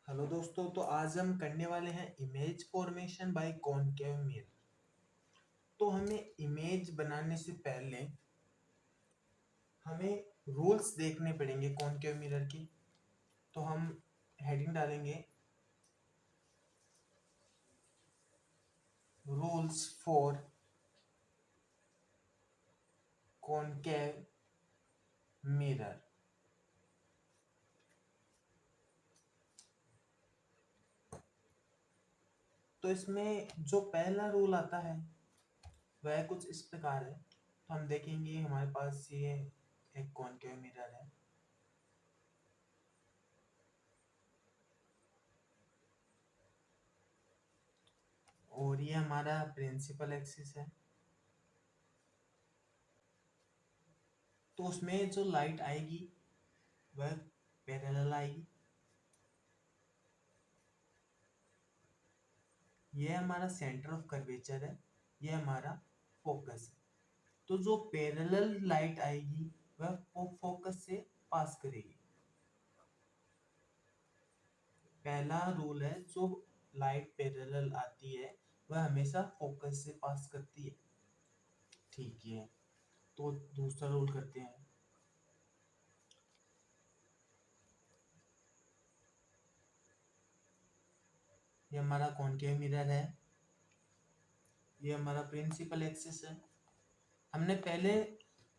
Hello दोस्तों, तो आज हम करने वाले हैं image formation by concave mirror. तो हमें इमेज बनाने से पहले हमें रूल्स देखने पड़ेंगे कॉनकेव मिरर के। तो हम हेडिंग डालेंगे रूल्स फॉर कॉनकेव मिरर। तो इसमें जो पहला रूल आता है वह कुछ इस प्रकार है। तो हम देखेंगे हमारे पास ये एक कॉनकेव मिरर है और ये हमारा प्रिंसिपल एक्सिस है। तो उसमें जो लाइट आएगी वह पैरेलल आएगी। ये हमारा सेंटर ऑफ कर्वेचर है, ये हमारा फोकस है। तो जो पैरेलल लाइट आएगी वह फोकस से पास करेगी। पहला रूल है, जो लाइट पैरेलल आती है वह हमेशा फोकस से पास करती है। ठीक है, तो दूसरा रूल करते हैं। ये हमारा कॉनकेव मिरर है, ये हमारा प्रिंसिपल एक्सिस है। हमने पहले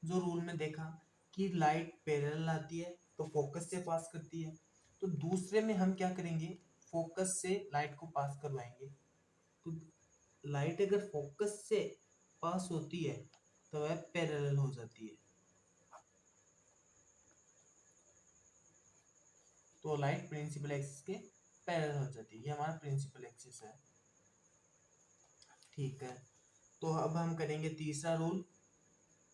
जो रूल में देखा कि लाइट पैरेलल आती है तो फोकस से पास करती है। तो दूसरे में हम क्या करेंगे, फोकस से लाइट को पास करवाएंगे। तो लाइट अगर फोकस से पास होती है तो वह पैरेलल हो जाती है। तो लाइट प्रिंसिपल एक्सिस के पैरेलल हो जाती है। ये हमारा प्रिंसिपल एक्सिस है। ठीक है, तो अब हम करेंगे तीसरा रूल।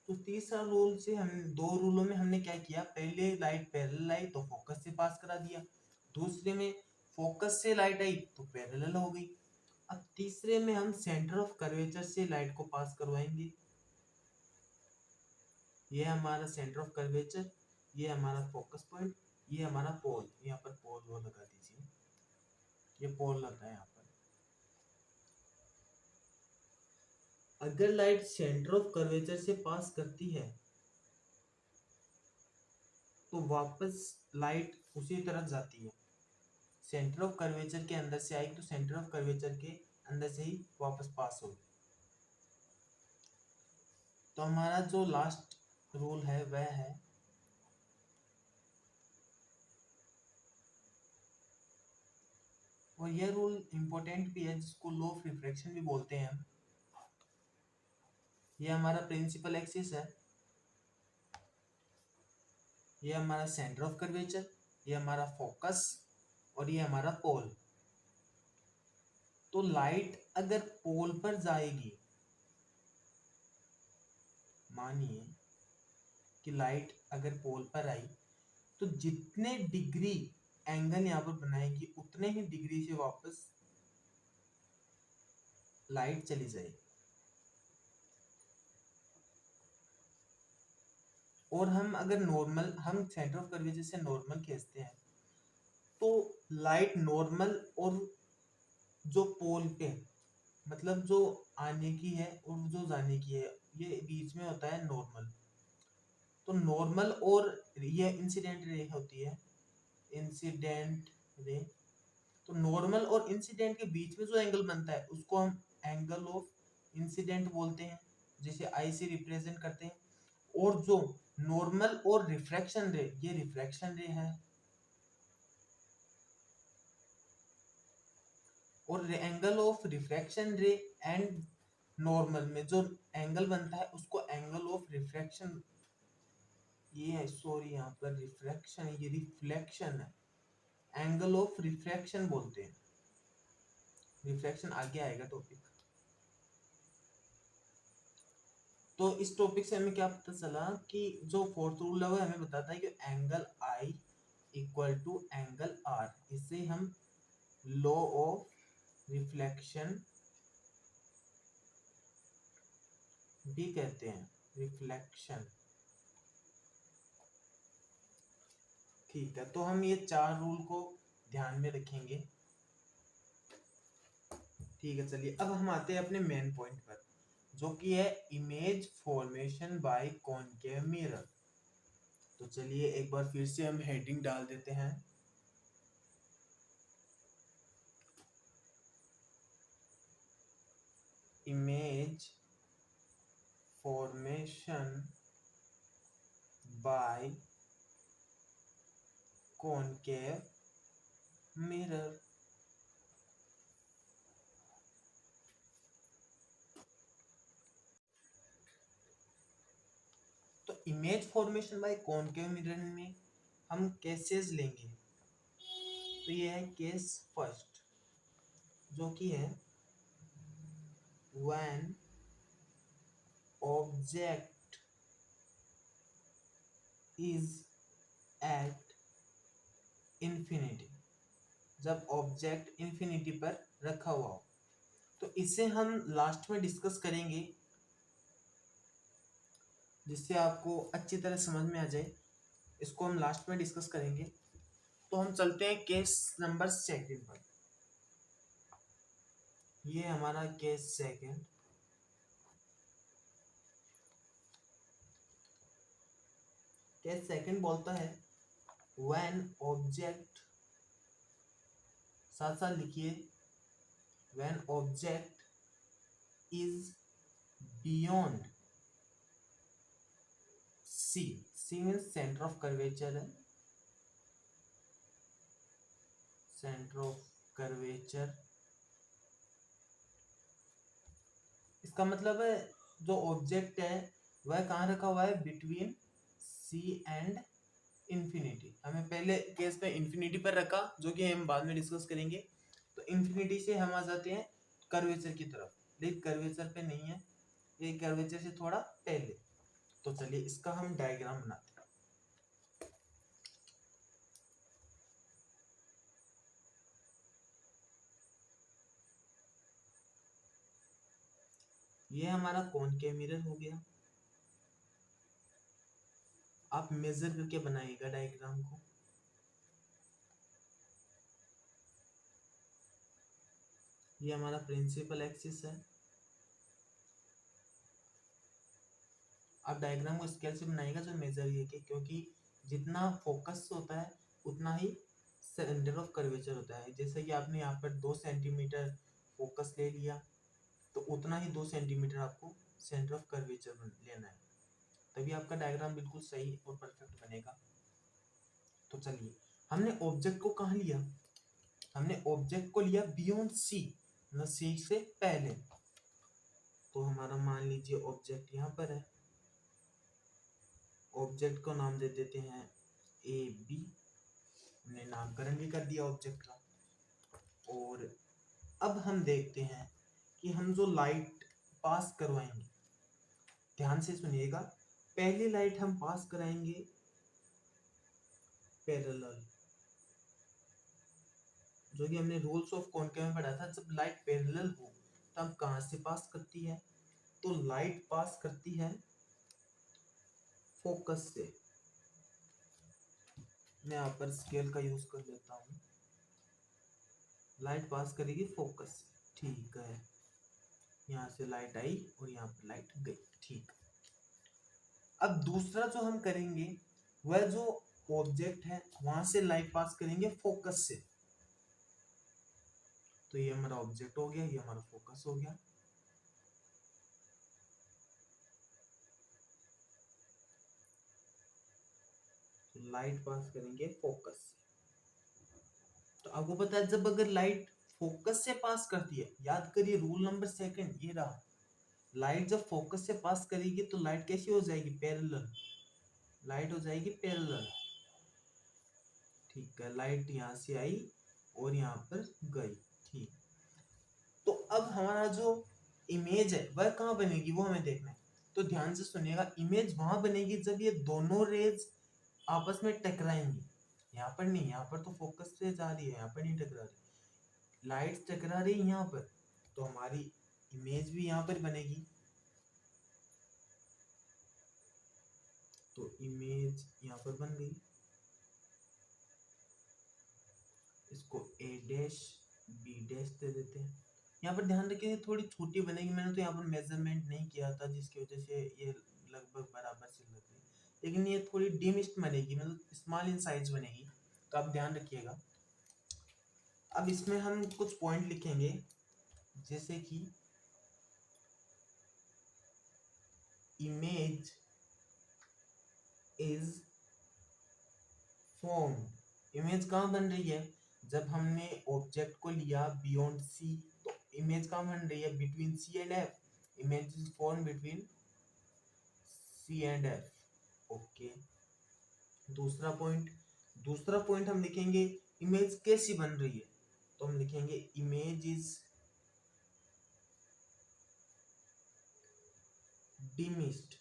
तो तीसरा रूल से हम दो रूलों में हमने क्या किया, पहले लाइट पैरेलल आई तो फोकस से पास करा दिया। दूसरे में फोकस से लाइट आई तो पैरेलल हो गई। अब तीसरे में हम सेंटर ऑफ कर्वेचर से लाइट को पास करवाएंगे। ये हमारा सेंटर ऑफ कर्वेचर, ये हमारा फोकस पॉइंट, ये हमारा पोल। यहाँ पर पोल वो लगा दीजिए, ये पोल लगा है यहाँ पर। अगर लाइट सेंटर ऑफ कर्वेचर से पास करती है तो वापस लाइट उसी तरफ जाती है। सेंटर ऑफ कर्वेचर के अंदर से आएगी तो सेंटर ऑफ कर्वेचर के अंदर से ही वापस पास होगी। तो हमारा जो लास्ट रूल है वह है और यह रूल इंपॉर्टेंट भी है, जिसको लॉ ऑफ रिफ्रैक्शन भी बोलते हैं हम। ये हमारा प्रिंसिपल एक्सिस है, ये हमारा सेंटर ऑफ कर्वेचर, ये हमारा फोकस और ये हमारा पोल। तो लाइट अगर पोल पर जाएगी, मानिए कि लाइट अगर पोल पर आई तो जितने डिग्री एंगल यहाँ पर बनाएगी उतने ही डिग्री से वापस लाइट चली जाएगी। और हम अगर नॉर्मल, हम सेंटर ऑफ कर्वेचर से नॉर्मल खींचते हैं तो लाइट नॉर्मल और जो पोल पे, मतलब जो आने की है और जो जाने की है, ये बीच में होता है नॉर्मल। तो नॉर्मल और ये इंसिडेंट रे होती है, इंसिडेंट रे। तो नॉर्मल और इंसिडेंट के बीच में जो एंगल बनता है उसको हम एंगल ऑफ इंसिडेंट बोलते हैं, जिसे आई से रिप्रेजेंट करते हैं। और जो नॉर्मल और रिफ्रैक्शन रे, ये रिफ्रैक्शन रे है। और एंगल ऑफ रिफ्रैक्शन रे एंड नॉर्मल में जो एंगल बनता है उसको एंगल ऑफ रिफ्रैक्शन, ये है सॉरी यहाँ पर रिफ्रैक्शन, ये रिफ्लेक्शन है, एंगल ऑफ रिफ्रैक्शन बोलते हैं। रिफ्रैक्शन आगे आएगा टॉपिक। तो इस टॉपिक से हमें क्या पता चला कि जो फोर्थ रूल है वो हमें बताता है कि angle I equal to angle R. इसे हम लॉ ऑफ रिफ्लेक्शन भी कहते हैं, रिफ्लेक्शन। ठीक है, तो हम ये चार रूल को ध्यान में रखेंगे। ठीक है, चलिए अब हम आते हैं अपने मेन पॉइंट पर, जो कि है image formation by concave mirror. तो चलिए एक बार फिर से हम हेडिंग डाल देते हैं। Image formation by concave mirror. तो image formation by concave mirror में हम केसेस लेंगे। तो ये है केस फर्स्ट, जो कि है when object is at infinity, जब ऑब्जेक्ट इंफिनिटी पर रखा हुआ हो। तो इसे हम लास्ट में डिस्कस करेंगे, जिससे आपको अच्छी तरह समझ में आ जाए। इसको हम लास्ट में डिस्कस करेंगे। तो हम चलते हैं केस नंबर सेकंड पर। ये हमारा केस सेकंड। केस सेकंड बोलता है व्हेन ऑब्जेक्ट, साथ साथ लिखिए, when object is beyond C. C means centre of curvature है, सेंटर ऑफ कर्वेचर। इसका मतलब है जो ऑब्जेक्ट है वह कहाँ रखा हुआ है, बिटवीन सी एंड इंफिनिटी। हमें पहले केस में इंफिनिटी पर रखा, जो कि हम बाद में डिस्कस करेंगे। तो इंफिनिटी से हम आ जाते हैं कर्वेचर की तरफ, लेकिन कर्वेचर पे नहीं है, ये कर्वेचर से थोड़ा पहले। तो चलिए इसका हम डायग्राम बनाते हैं। ये हमारा कॉनकेव मिरर हो गया। आप मेजर करके बनाइएगा डायग्राम को। ये हमारा प्रिंसिपल एक्सिस है। आप डायग्राम को स्केल से बनाइएगा जो मेजर ये के, क्योंकि जितना फोकस होता है उतना ही सेंटर ऑफ कर्वेचर होता है। जैसे कि आपने यहाँ पर 2 सेंटीमीटर फोकस ले लिया, तो उतना ही 2 सेंटीमीटर आपको सेंटर ऑफ कर्वेचर लेना है, तभी आपका डायग्राम बिल्कुल सही और परफेक्ट बनेगा। तो चलिए, हमने ऑब्जेक्ट को कहाँ लिया, हमने ऑब्जेक्ट को लिया बियॉन्ड सी, मतलब सी से पहले। तो हमारा मान लीजिए ऑब्जेक्ट यहाँ पर है, ऑब्जेक्ट को नाम दे देते हैं ए बी। हमने नामकरण भी कर दिया ऑब्जेक्ट का। और अब हम देखते हैं कि हम जो लाइट पास करवाएंगे, ध्यान से सुनिएगा। पहली लाइट हम पास कराएंगे पैरेलल, जो कि हमने रूल्स ऑफ कॉनकेव में पढ़ा था। जब लाइट पैरेलल हो तब कहां से पास करती है, तो लाइट पास करती है फोकस से। मैं यहाँ पर स्केल का यूज कर लेता हूँ। लाइट पास करेगी फोकस से, ठीक है। यहाँ से लाइट आई और यहाँ पर लाइट गई, ठीक। अब दूसरा जो हम करेंगे, वह जो ऑब्जेक्ट है वहां से लाइट पास करेंगे फोकस से। तो ये हमारा ऑब्जेक्ट हो गया, ये हमारा फोकस हो गया। लाइट पास करेंगे फोकस से। तो आपको पता है, जब अगर लाइट फोकस से पास करती है, याद करिए रूल नंबर सेकंड ये रहा, लाइट जब फोकस से पास करेगी तो लाइट कैसी हो जाएगी, पैरेलल। लाइट हो जाएगी पैरेलल, ठीक है। लाइट यहाँ से आई और यहाँ पर गई, ठीक। तो अब हमारा जो इमेज है वह कहाँ बनेगी, वो हमें देखना है। तो ध्यान से सुनिएगा, इमेज वहां बनेगी जब ये दोनों रेज आपस में टकराएंगी। यहाँ पर नहीं, यहाँ पर तो फोकस से जा रही है, यहाँ पर नहीं टकरा रही, लाइट टकरा रही है यहाँ पर, तो हमारी इमेज भी यहाँ पर बनेगी। तो इमेज यहाँ पर बन गई। इसको ए डैश बी डैश दे देते हैं। यहाँ पर ध्यान रखिए थोड़ी छोटी बनेगी, मैंने तो यहाँ पर मेजरमेंट नहीं किया था जिसकी वजह से ये लगभग बराबर से लग रही है, लेकिन ये थोड़ी डिमिस्ट बनेगी, मतलब स्मॉल इन साइज बनेगी, तो आप ध्यान रखिएगा। अब इसमें हम कुछ पॉइंट लिखेंगे, जैसे कि इमेज इज फॉर्म। इमेज कहाँ बन रही है, जब हमने ऑब्जेक्ट को लिया बियॉन्ड सी, तो इमेज कहाँ बन रही है, between C and F. Image is form between C and F. Okay, दूसरा पॉइंट हम लिखेंगे इमेज कैसी बन रही है, तो हम लिखेंगे इमेज इज डिमिस्ड।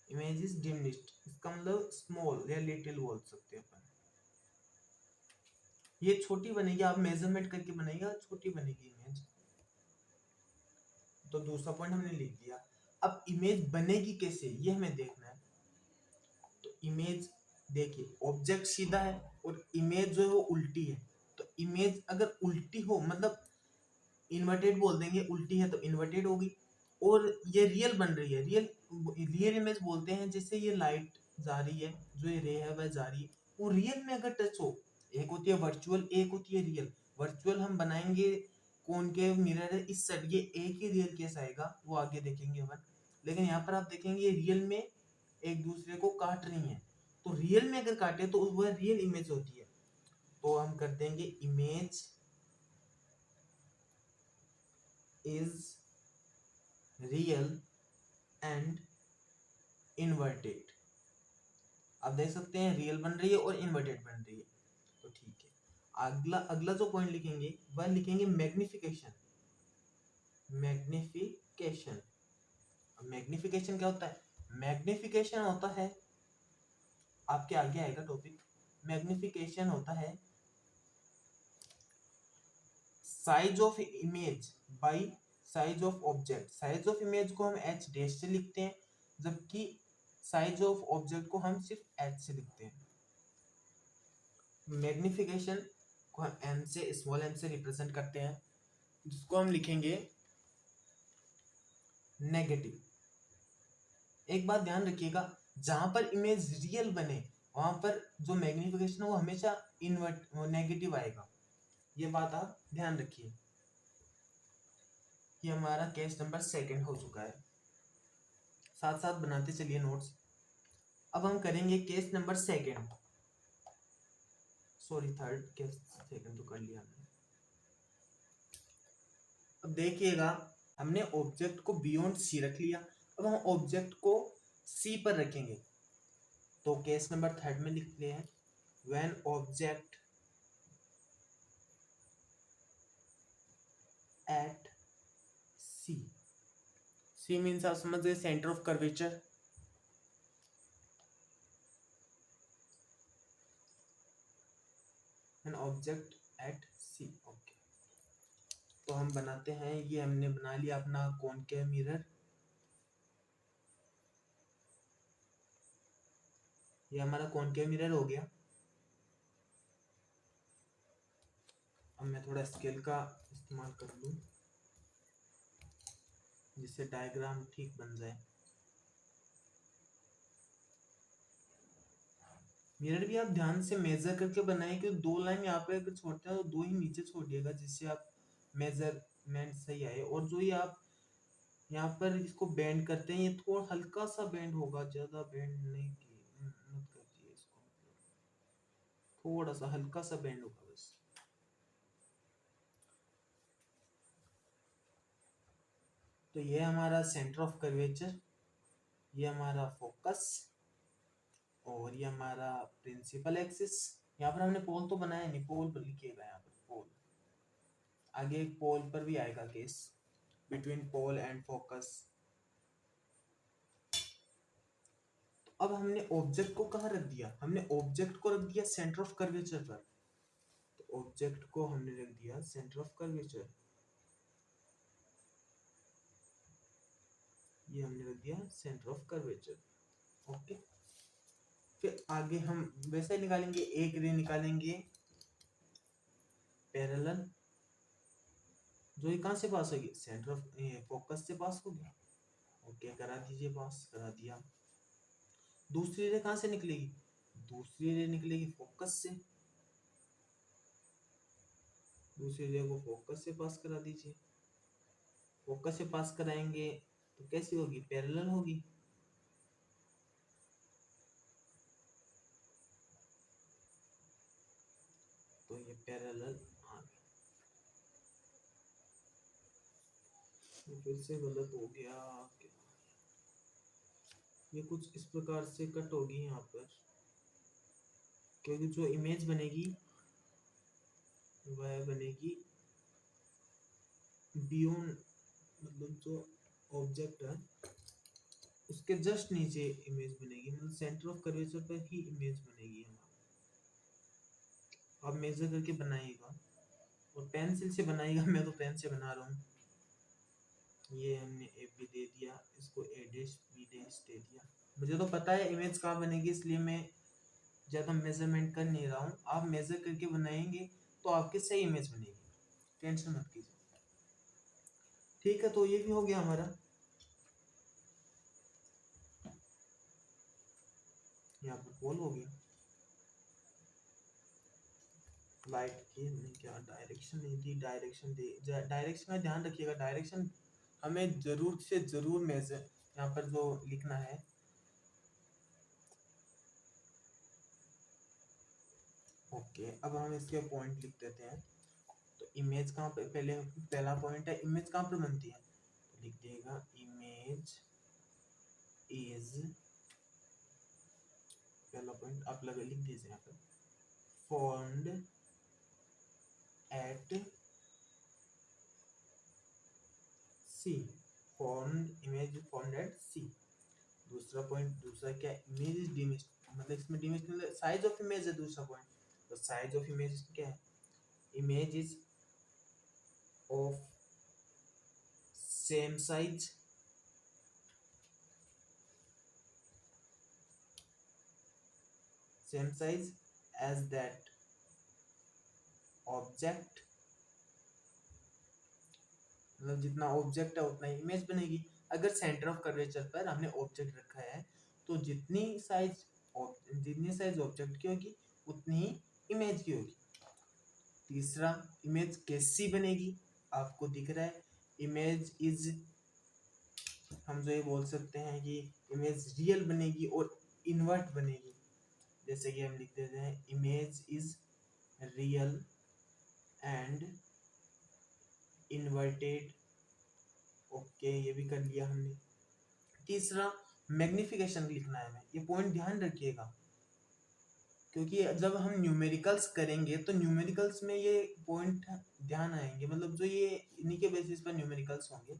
इमेज इज डिमिस्ड, इसका मतलब स्मॉल या लिटिल बोल सकते हैं अपन। ये छोटी बनेगी, आप मेजरमेंट करके बनाइएगा, छोटी बनेगी इमेज। तो दूसरा पॉइंट हमने लिख दिया। अब इमेज बनेगी कैसे ये हमें देखना है। तो इमेज देखिए, ऑब्जेक्ट सीधा है और इमेज जो है वो उल्टी है। तो इमेज अगर उल्टी हो, मतलब इन्वर्टेड बोल देंगे, उल्टी है तो इन्वर्टेड होगी। और ये रियल बन रही है, रियल इमेज बोलते हैं, जैसे ये लाइट जा रही है, जो ये रे है वह जा रही है, वो रियल में अगर टच हो। एक होती है वर्चुअल, एक होती है रियल। वर्चुअल हम बनाएंगे कॉनकेव मिरर है इस साइड, ये एक ही रियल केस आएगा, वो आगे देखेंगे अपन। लेकिन यहाँ पर आप देखेंगे ये रियल में एक दूसरे को काट रही है, तो रियल में अगर काटे तो वह रियल इमेज होती है। तो हम कर देंगे image is real and inverted. आप देख सकते हैं रियल बन रही है और इन्वर्टेड बन रही है, तो ठीक है। अगला अगला जो पॉइंट लिखेंगे वह लिखेंगे मैग्निफिकेशन। मैग्निफिकेशन, मैग्निफिकेशन क्या होता है, मैग्निफिकेशन होता है, आपके आगे आएगा टॉपिक। मैग्निफिकेशन होता है size of image by size of object. Size of image को हम एच डैश से लिखते हैं, जबकि साइज ऑफ ऑब्जेक्ट को हम सिर्फ एच से लिखते हैं। मैग्निफिकेशन को हम एम से, स्मॉल एम से रिप्रेजेंट करते हैं, जिसको हम लिखेंगे नेगेटिव। एक बात ध्यान रखिएगा, जहां पर इमेज रियल बने वहां पर जो मैग्निफिकेशन है वो हमेशा इन्वर्ट नेगेटिव आएगा, ये बात आप ध्यान रखिए। ये हमारा केस नंबर सेकंड हो चुका है, साथ साथ बनाते चलिए नोट्स। अब हम करेंगे case number second, sorry third, case second तो कर लिया हमने। अब देखिएगा, हमने ऑब्जेक्ट को बियॉन्ड सी रख लिया, अब हम ऑब्जेक्ट को सी पर रखेंगे। तो केस नंबर थर्ड में लिखते हैं when object at C. C means आप समझ गए centre of curvature. An object at C, okay. तो हम बनाते हैं, ये हमने बना लिया अपना कॉनकेव मिरर। ये हमारा कॉनकेव मिरर हो गया। अब मैं थोड़ा स्केल का इस्तेमाल कर लूं जिससे डायग्राम ठीक बन जाए। मिरर भी आप ध्यान से मेजर करके बनाएं, क्योंकि दो लाइन यहाँ पे अगर छोड़ते हैं तो दो ही नीचे छोड़िएगा, जिससे आप मेजरमेंट सही आए। और जो ये आप यहाँ पर इसको बेंड करते हैं, ये थोड़ा हल्का सा बेंड होगा, ज्यादा बेंड नहीं मत करिए इसको, थोड़ा सा हल्का सा बेंड होगा बस। तो ये हमारा सेंटर ऑफ कर्वेचर, ये हमारा फोकस, और ये हमारा प्रिंसिपल एक्सिस। यहाँ पर हमने पोल तो बनाया नहीं, पोल पर लिखिएगा यहाँ पर पोल। आगे एक पोल पर भी आएगा case, between pole and focus. अब हमने ऑब्जेक्ट को कहाँ रख दिया, हमने ऑब्जेक्ट को रख दिया सेंटर ऑफ कर्वेचर पर। तो ऑब्जेक्ट को हमने रख दिया सेंटर ऑफ कर्वेचर, ये हमने रख दिया सेंटर ऑफ कर्वेचर, ओके। फिर आगे हम वैसे ही निकालेंगे, एक रे निकालेंगे पैरेलल, जो ये कहाँ से पास होगी, सेंटर ऑफ फोकस से पास होगी। ओके करा दीजिए, पास करा दिया। दूसरी रे कहाँ से निकलेगी, दूसरी रे निकलेगी फोकस से, दूसरी रे को फोकस से पास करा दीजिए। फोकस से पास कराएंगे तो कैसी होगी, पैरेलल होगी। तो ये पैरेलल आ गया। ये फिर से गलत हो गया, ये कुछ इस प्रकार से कट होगी यहाँ पर, क्योंकि जो इमेज बनेगी वह बनेगी बियॉन्ड, मतलब जो ऑब्जेक्ट है उसके जस्ट नीचे इमेज बनेगी, मतलब सेंटर ऑफ कर्वेचर पर ही इमेज बनेगी हमारा। आप मेजर करके बनाइएगा और पेंसिल से बनाइएगा, मैं तो पेन से बना रहा हूँ। ये हमने ए बी दे दिया, इसको ए डैश बी डैश दे दिया। मुझे तो पता है इमेज कहाँ बनेगी, इसलिए मैं ज़्यादा मेजरमेंट कर नहीं रहा हूँ। आप मेजर करके बनाएंगे तो आपकी सही इमेज बनेगी, टेंशन मत कीजिए। ठीक है, तो ये भी हो गया हमारा। यहाँ पर पोल हो गया, लाइट की हमने क्या डायरेक्शन नहीं दी, डायरेक्शन दे, डायरेक्शन का ध्यान रखिएगा। डायरेक्शन हमें जरूर से जरूर मेजर यहाँ पर जो लिखना है। ओके, अब हम इसके पॉइंट लिख देते हैं। तो इमेज कहाँ पे, पहले पहला पॉइंट है इमेज कहाँ पर बनती है, तो लिख देगा इमेज इज, पहला पॉइंट आप लगा लिख दीजिए यहाँ पर, formed at C, formed image formed at C. दूसरा पॉइंट, दूसरा क्या, इमेज इज डिमेंशन, मतलब इसमें डिमेंशन मतलब साइज ऑफ इमेज है दूसरा पॉइंट। तो साइज ऑफ इमेज क्या है, image is of same size, same size as that object, मतलब जितना ऑब्जेक्ट है उतना ही इमेज बनेगी। अगर सेंटर ऑफ कर्वेचर पर हमने ऑब्जेक्ट रखा है तो जितनी साइज ऑब्जेक्ट की होगी उतनी ही इमेज की होगी। तीसरा, इमेज कैसी बनेगी, आपको दिख रहा है इमेज इज, हम जो ये बोल सकते हैं कि इमेज रियल बनेगी और इन्वर्ट बनेगी। जैसे कि हम लिख देते हैं image is real and inverted. Okay, ये भी कर लिया हमने। तीसरा, मैग्निफिकेशन लिखना है हमें, ये पॉइंट ध्यान रखिएगा, क्योंकि जब हम न्यूमेरिकल्स करेंगे तो न्यूमेरिकल्स में ये पॉइंट ध्यान आएंगे, मतलब जो ये इन्हीं के बेसिस पर न्यूमेरिकल्स होंगे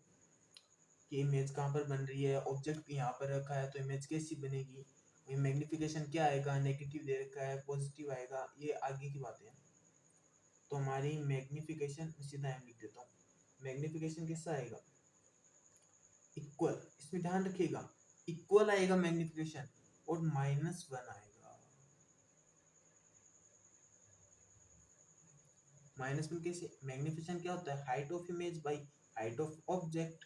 कि इमेज कहाँ पर बन रही है, ऑब्जेक्ट यहाँ पर रखा है तो इमेज कैसी बनेगी, मैग्निफिकेशन क्या आएगा, नेगेटिव दे रखा है पॉजिटिव आएगा, ये आगे की बातें हैं। तो हमारी मैग्निफिकेशन, सीधा हम लिख देता हूँ, मैग्निफिकेशन कैसा आएगा, इक्वल, इसमें ध्यान रखिएगा इक्वल आएगा मैग्निफिकेशन, और -1 आएगा। -1 कैसे, मैग्निफिकेशन क्या होता है, height of image by height of object.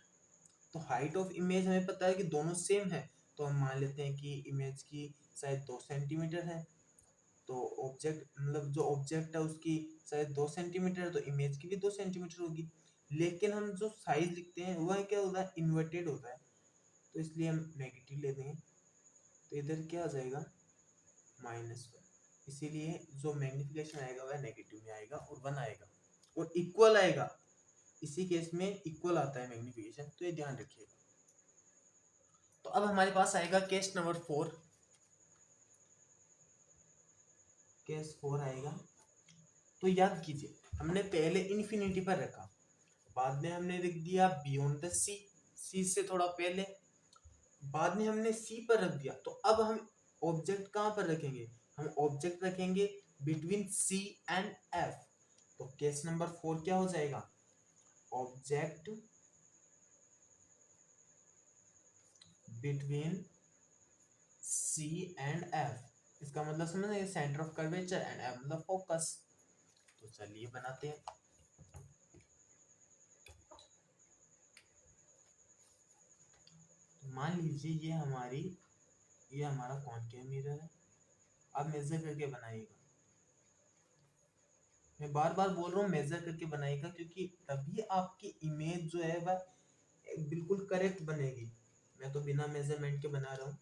तो हाइट ऑफ इमेज हमें पता है कि दोनों सेम है, तो हम मान लेते हैं कि इमेज की शायद 2 सेंटीमीटर है, तो ऑब्जेक्ट मतलब जो ऑब्जेक्ट है उसकी शायद 2 सेंटीमीटर है, तो इमेज की भी 2 सेंटीमीटर होगी। लेकिन हम जो साइज लिखते हैं वह क्या होता है, इन्वर्टेड होता है, तो इसलिए हम नेगेटिव ले देंगे, तो इधर क्या आ जाएगा, -1। इसीलिए जो मैग्निफिकेशन आएगा वह नेगेटिव में आएगा और 1 आएगा, और इक्वल आएगा, इसी केस में इक्वल आता है मैग्निफिकेशन, तो ये ध्यान रखिएगा। तो अब हमारे पास आएगा केस नंबर 4, केस 4 आएगा। तो याद कीजिए हमने पहले इन्फिनिटी पर रखा, बाद में हमने लिख दिया बियॉन्ड द सी, सी से थोड़ा पहले, बाद में हमने सी पर रख दिया। तो अब हम ऑब्जेक्ट कहां पर रखेंगे, हम ऑब्जेक्ट रखेंगे बिटवीन सी एंड एफ। तो केस नंबर 4 क्या हो जाएगा, object between C and F. इसका मतलब समझ ये centre of curvature and M मतलब फोकस। तो चलिए बनाते हैं। तो मान लीजिए ये हमारा कॉनकेव मिरर है। आप मेजर करके बनाइएगा। मैं बार बार बोल रहा हूँ मेजर करके बनाइएगा, क्योंकि तभी आपकी इमेज जो है वह बिल्कुल करेक्ट बनेगी। मैं तो बिना मेजरमेंट के बना रहा हूँ।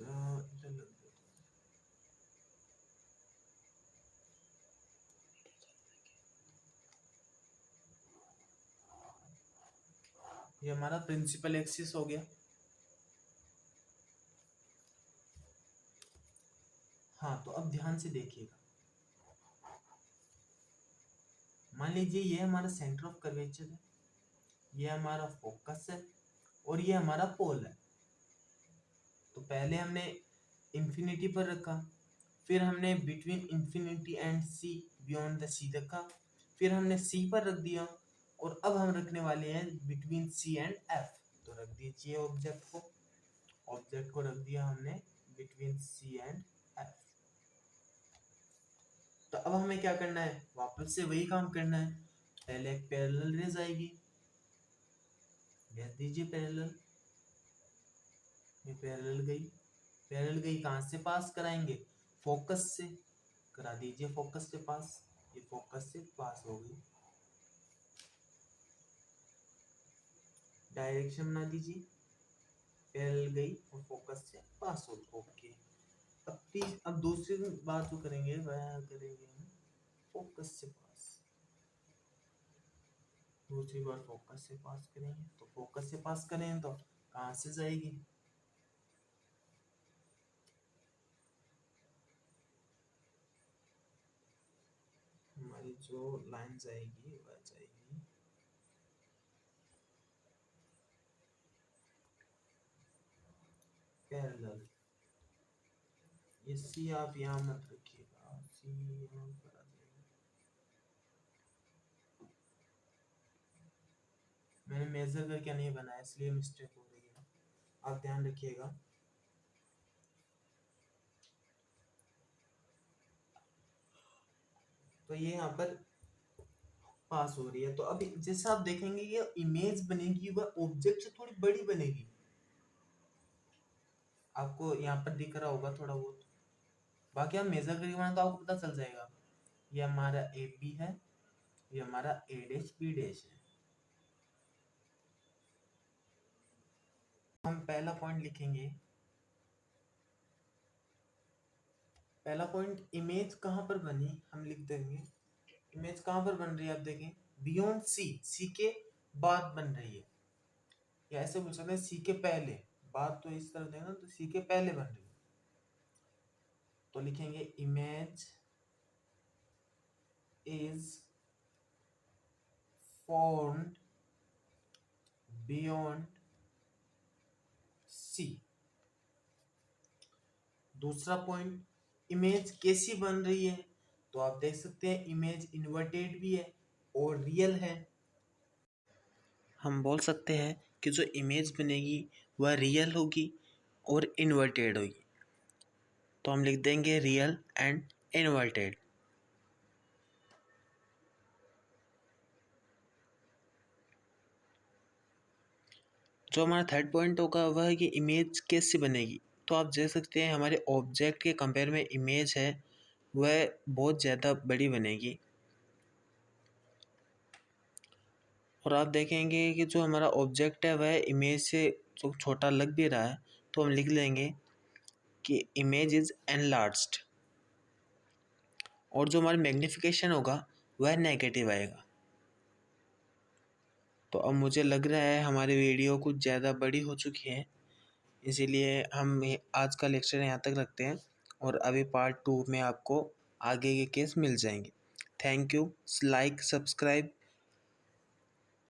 इधर लग गया। ये हमारा प्रिंसिपल एक्सिस हो गया। हाँ, तो अब ध्यान से देखिएगा। मान लीजिए ये हमारा सेंटर ऑफ कर्वेचर है, ये हमारा फोकस है और ये हमारा पोल है। तो पहले हमने इंफिनिटी पर रखा, फिर हमने between infinity and C, beyond the C रखा, फिर हमने सी पर रख दिया, और अब हम रखने वाले हैं बिटवीन सी एंड एफ। तो रख दीजिए ऑब्जेक्ट को रख दिया हमने बिटवीन सी एंड एफ। तो अब हमें क्या करना है, वापस से वही काम करना है। पहले एक पैरेलल रेज आएगी, भेज दीजिए पैरेलल। ये पैरेलल गई कहाँ से पास कराएंगे, फोकस से। करा दीजिए फोकस से पास। ये फोकस से पास हो गई। डायरेक्शन बना दीजिए, पैरेलल गई और फोकस से पास हो गई। ओके। अब दूसरी बात जो करेंगे वह करेंगे हम फोकस से पास। दूसरी बार फोकस से पास करेंगे, तो फोकस से पास करें तो कहाँ से जाएगी, हमारी जो लाइन जाएगी वह जाएगी पैरेलल। ये सी आप यहाँ मत रखिएगा, सी यहाँ पर आ जाएगा। मैंने मेजर करके नहीं बनाया इसलिए मिस्टेक हो रही है, आप ध्यान रखिएगा। तो ये यहाँ पर पास हो रही है। तो अभी जैसे आप देखेंगे ये इमेज बनेगी वह ऑब्जेक्ट से थोड़ी बड़ी बनेगी। आपको यहाँ पर दिख रहा होगा थोड़ा बहुत। बाकी आप मेजर करके बनाए तो आपको पता चल जाएगा। ये हमारा ए बी है, ये हमारा ए डैश बी डैश है। हम पहला पॉइंट लिखेंगे। पहला पॉइंट, इमेज कहाँ पर बनी, हम लिख देंगे इमेज कहाँ पर बन रही है। आप देखें बियॉन्ड सी, सी के बाद बन रही है, या ऐसे बोल सकते हैं सी के पहले। बात तो इस तरह देना, तो सी के पहले बन रही है। तो लिखेंगे image is formed beyond C। दूसरा पॉइंट, इमेज कैसी बन रही है, तो आप देख सकते हैं इमेज इन्वर्टेड भी है और रियल है। हम बोल सकते हैं कि जो इमेज बनेगी वह रियल होगी और इन्वर्टेड होगी। तो हम लिख देंगे रियल एंड इन्वर्टेड। जो हमारा थर्ड पॉइंट होगा वह है कि इमेज कैसे बनेगी। तो आप देख सकते हैं हमारे ऑब्जेक्ट के कंपेयर में इमेज है वह बहुत ज़्यादा बड़ी बनेगी। और आप देखेंगे कि जो हमारा ऑब्जेक्ट है वह इमेज से जो छोटा लग भी रहा है, तो हम लिख लेंगे कि इमेज इज़ एनलार्ज्ड। और जो हमारा मैग्नीफिकेशन होगा वह नेगेटिव आएगा। तो अब मुझे लग रहा है हमारी वीडियो कुछ ज़्यादा बड़ी हो चुकी है, इसीलिए हम आज का लेक्चर यहाँ तक रखते हैं और अभी पार्ट 2 में आपको आगे के केस मिल जाएंगे। Thank you. Like, subscribe